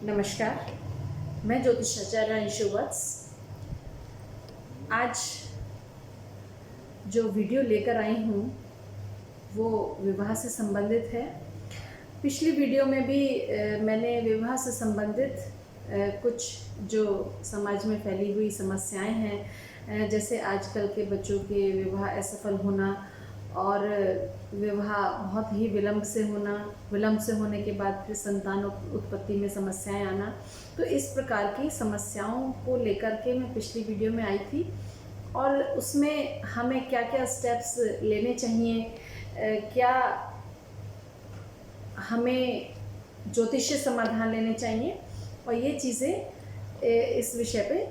नमस्कार, मैं ज्योतिषाचार्य अंशु वत्स। आज जो वीडियो लेकर आई हूँ वो विवाह से संबंधित है। पिछली वीडियो में भी मैंने विवाह से संबंधित कुछ जो समाज में फैली हुई समस्याएं हैं, जैसे आजकल के बच्चों के विवाह असफल होना और विवाह बहुत ही विलंब से होने के बाद फिर संतान उत्पत्ति में समस्याएं आना, तो इस प्रकार की समस्याओं को लेकर के मैं पिछली वीडियो में आई थी और उसमें हमें क्या क्या स्टेप्स लेने चाहिए, क्या हमें ज्योतिषीय समाधान लेने चाहिए और ये चीज़ें इस विषय पे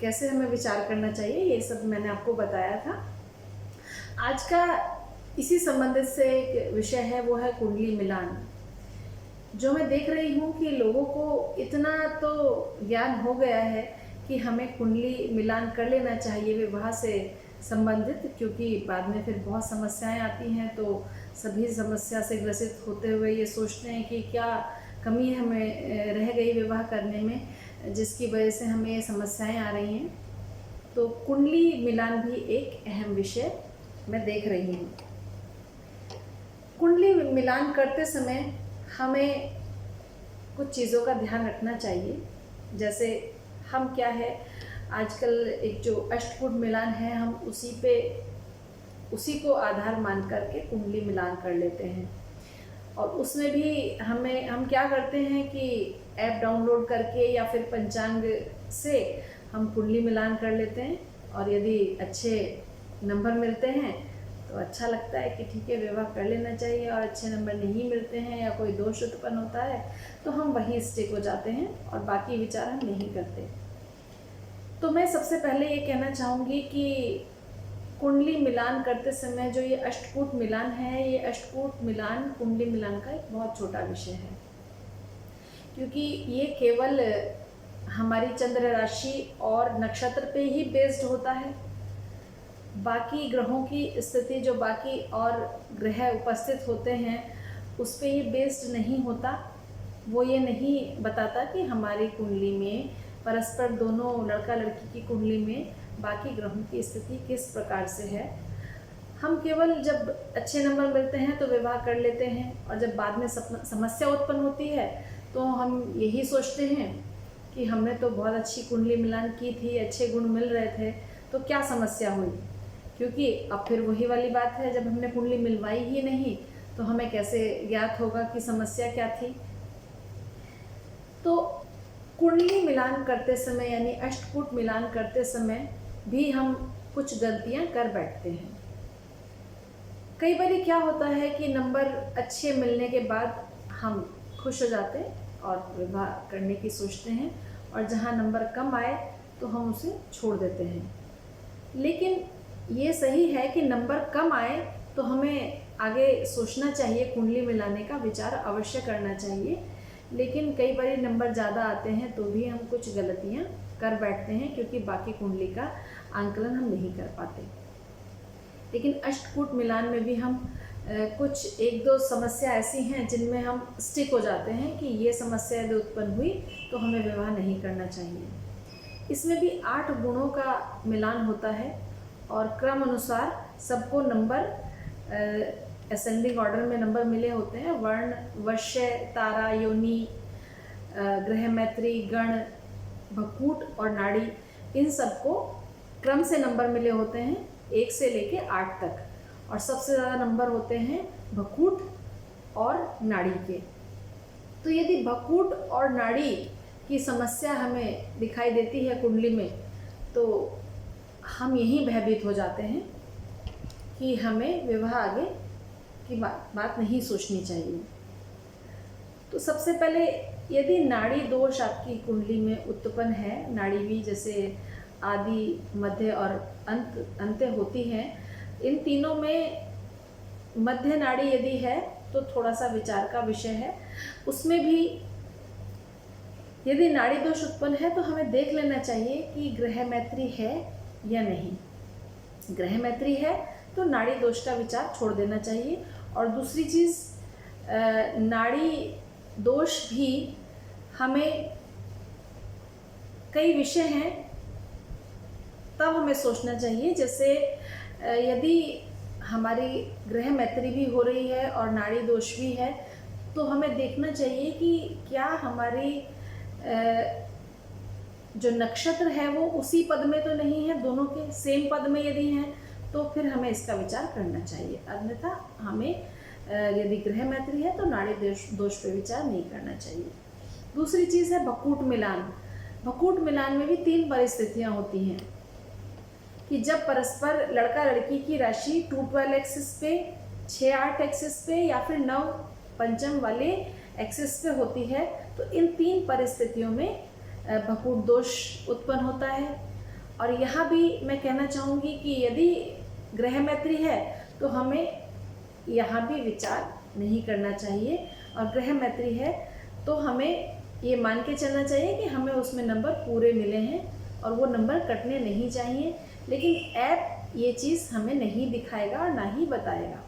कैसे हमें विचार करना चाहिए, ये सब मैंने आपको बताया था। आज का इसी संबंधित से एक विषय है, वो है कुंडली मिलान। जो मैं देख रही हूँ कि लोगों को इतना तो ज्ञान हो गया है कि हमें कुंडली मिलान कर लेना चाहिए विवाह से संबंधित, क्योंकि बाद में फिर बहुत समस्याएं आती हैं। तो सभी समस्या से ग्रसित होते हुए ये सोचते हैं कि क्या कमी हमें रह गई विवाह करने में, जिसकी वजह से हमें ये समस्याएं आ रही हैं। तो कुंडली मिलान भी एक अहम विषय मैं देख रही हूँ। कुंडली मिलान करते समय हमें कुछ चीज़ों का ध्यान रखना चाहिए। जैसे हम क्या है, आजकल एक जो अष्टकूट मिलान है, हम उसी को आधार मान करके कुंडली मिलान कर लेते हैं। और उसमें भी हम क्या करते हैं कि ऐप डाउनलोड करके या फिर पंचांग से हम कुंडली मिलान कर लेते हैं, और यदि अच्छे नंबर मिलते हैं तो अच्छा लगता है कि ठीक है विवाह कर लेना चाहिए, और अच्छे नंबर नहीं मिलते हैं या कोई दोष उत्पन्न होता है तो हम वहीं स्टिक हो जाते हैं और बाकी विचार हम नहीं करते। तो मैं सबसे पहले ये कहना चाहूँगी कि कुंडली मिलान करते समय जो ये अष्टकूट मिलान है, ये अष्टकूट मिलान कुंडली मिलान का एक बहुत छोटा विषय है, क्योंकि ये केवल हमारी चंद्र राशि और नक्षत्र पे ही बेस्ड होता है। बाकी ग्रहों की स्थिति, जो बाकी और ग्रह उपस्थित होते हैं, उस पे ये बेस्ड नहीं होता। वो ये नहीं बताता कि हमारी कुंडली में परस्पर दोनों लड़का लड़की की कुंडली में बाकी ग्रहों की स्थिति किस प्रकार से है। हम केवल जब अच्छे नंबर मिलते हैं तो विवाह कर लेते हैं, और जब बाद में समस्या उत्पन्न होती है तो हम यही सोचते हैं कि हमने तो बहुत अच्छी कुंडली मिलान की थी, अच्छे गुण मिल रहे थे, तो क्या समस्या हुई। क्योंकि अब फिर वही वाली बात है, जब हमने कुंडली मिलवाई ही नहीं तो हमें कैसे ज्ञात होगा कि समस्या क्या थी। तो कुंडली मिलान करते समय यानी अष्टकूट मिलान करते समय भी हम कुछ गलतियां कर बैठते हैं। कई बार क्या होता है कि नंबर अच्छे मिलने के बाद हम खुश हो जाते हैं और विवाह करने की सोचते हैं, और जहां नंबर कम आए तो हम उसे छोड़ देते हैं। लेकिन ये सही है कि नंबर कम आए तो हमें आगे सोचना चाहिए, कुंडली मिलाने का विचार अवश्य करना चाहिए। लेकिन कई बार नंबर ज़्यादा आते हैं तो भी हम कुछ गलतियां कर बैठते हैं, क्योंकि बाकी कुंडली का आंकलन हम नहीं कर पाते। लेकिन अष्टकूट मिलान में भी हम कुछ एक दो समस्या ऐसी हैं जिनमें हम स्टिक हो जाते हैं कि ये समस्या यदि उत्पन्न हुई तो हमें विवाह नहीं करना चाहिए। इसमें भी 8 गुणों का मिलान होता है, और क्रम अनुसार सबको नंबर असेंडिंग ऑर्डर में नंबर मिले होते हैं। वर्ण, वश्य, तारा, योनि, ग्रह मैत्री, गण, भकूट और नाड़ी, इन सबको क्रम से नंबर मिले होते हैं 1 से लेके 8 तक, और सबसे ज़्यादा नंबर होते हैं भकूट और नाड़ी के। तो यदि भकूट और नाड़ी की समस्या हमें दिखाई देती है कुंडली में, तो हम यही भयभीत हो जाते हैं कि हमें विवाह आगे की बात नहीं सोचनी चाहिए। तो सबसे पहले यदि नाड़ी दोष आपकी कुंडली में उत्पन्न है, नाड़ी भी जैसे आदि, मध्य और अंत्य होती हैं, इन तीनों में मध्य नाड़ी यदि है तो थोड़ा सा विचार का विषय है। उसमें भी यदि नाड़ी दोष उत्पन्न है तो हमें देख लेना चाहिए कि ग्रह मैत्री है या नहीं। ग्रह मैत्री है तो नाड़ी दोष का विचार छोड़ देना चाहिए। और दूसरी चीज़, नाड़ी दोष भी हमें कई विषय हैं तब हमें सोचना चाहिए। जैसे यदि हमारी ग्रह मैत्री भी हो रही है और नाड़ी दोष भी है, तो हमें देखना चाहिए कि क्या हमारी जो नक्षत्र है वो उसी पद में तो नहीं है, दोनों के सेम पद में यदि हैं तो फिर हमें इसका विचार करना चाहिए। अन्यथा हमें यदि ग्रह मैत्री है तो नाड़ी दोष पे विचार नहीं करना चाहिए। दूसरी चीज़ है भकूट मिलान। भकूट मिलान में भी 3 परिस्थितियाँ होती हैं कि जब परस्पर लड़का लड़की की राशि 2-12 एक्सिस पे, 6-8 एक्सिस पे या फिर 9-5 वाले एक्सिस पे होती है, तो इन 3 परिस्थितियों में भकूट दोष उत्पन्न होता है। और यहाँ भी मैं कहना चाहूँगी कि यदि ग्रह मैत्री है तो हमें यहाँ भी विचार नहीं करना चाहिए, और ग्रह मैत्री है तो हमें ये मान के चलना चाहिए कि हमें उसमें नंबर पूरे मिले हैं और वो नंबर कटने नहीं चाहिए। लेकिन ऐप ये चीज़ हमें नहीं दिखाएगा और ना ही बताएगा।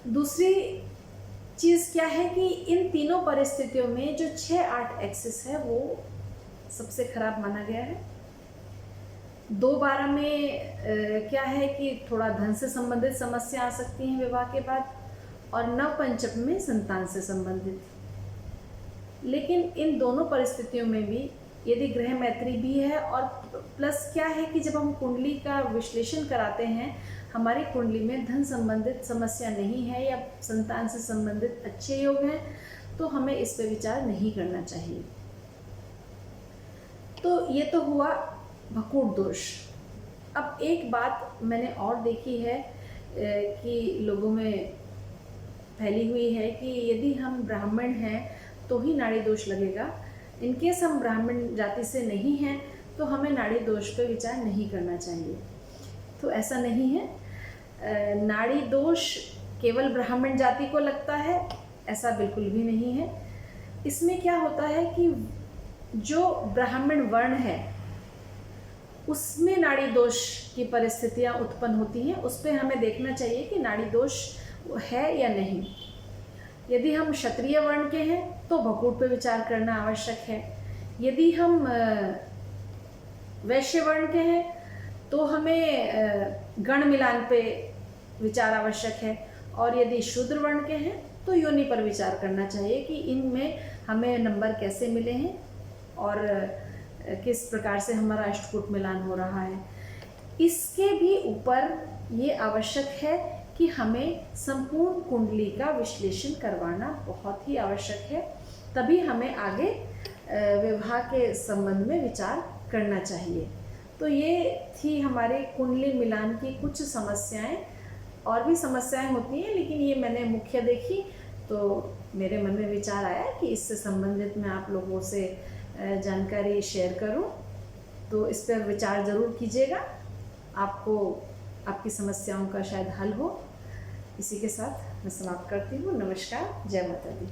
दूसरी चीज़ क्या है कि इन तीनों परिस्थितियों में जो 6-8 एक्सिस है वो सबसे खराब माना गया है। 2-12 में क्या है कि थोड़ा धन से संबंधित समस्या आ सकती हैं विवाह के बाद, और 9-5 में संतान से संबंधित। लेकिन इन दोनों परिस्थितियों में भी यदि ग्रह मैत्री भी है, और प्लस क्या है कि जब हम कुंडली का विश्लेषण कराते हैं, हमारी कुंडली में धन संबंधित समस्या नहीं है या संतान से संबंधित अच्छे योग हैं, तो हमें इस पर विचार नहीं करना चाहिए। तो ये तो हुआ भकूट दोष। अब एक बात मैंने और देखी है कि लोगों में फैली हुई है कि यदि हम ब्राह्मण हैं तो ही नाड़ी दोष लगेगा, इनकेस हम ब्राह्मण जाति से नहीं हैं तो हमें नाड़ी दोष पे विचार नहीं करना चाहिए। तो ऐसा नहीं है। नाड़ी दोष केवल ब्राह्मण जाति को लगता है, ऐसा बिल्कुल भी नहीं है। इसमें क्या होता है कि जो ब्राह्मण वर्ण है उसमें नाड़ी दोष की परिस्थितियाँ उत्पन्न होती हैं, उस पर हमें देखना चाहिए कि नाड़ी दोष है या नहीं। यदि हम क्षत्रिय वर्ण के हैं तो भकूट पे विचार करना आवश्यक है। यदि हम वैश्य वर्ण के हैं तो हमें गण मिलान पे विचार आवश्यक है, और यदि शूद्र वर्ण के हैं तो योनि पर विचार करना चाहिए कि इनमें हमें नंबर कैसे मिले हैं और किस प्रकार से हमारा अष्टकूट मिलान हो रहा है। इसके भी ऊपर ये आवश्यक है कि हमें संपूर्ण कुंडली का विश्लेषण करवाना बहुत ही आवश्यक है, तभी हमें आगे विवाह के संबंध में विचार करना चाहिए। तो ये थी हमारे कुंडली मिलान की कुछ समस्याएं। और भी समस्याएं होती हैं, लेकिन ये मैंने मुख्य देखी तो मेरे मन में विचार आया कि इससे संबंधित मैं आप लोगों से जानकारी शेयर करूं। तो इस पर विचार ज़रूर कीजिएगा, आपको आपकी समस्याओं का शायद हल हो। इसी के साथ मैं समाप्त करती हूँ। नमस्कार, जय माता दी।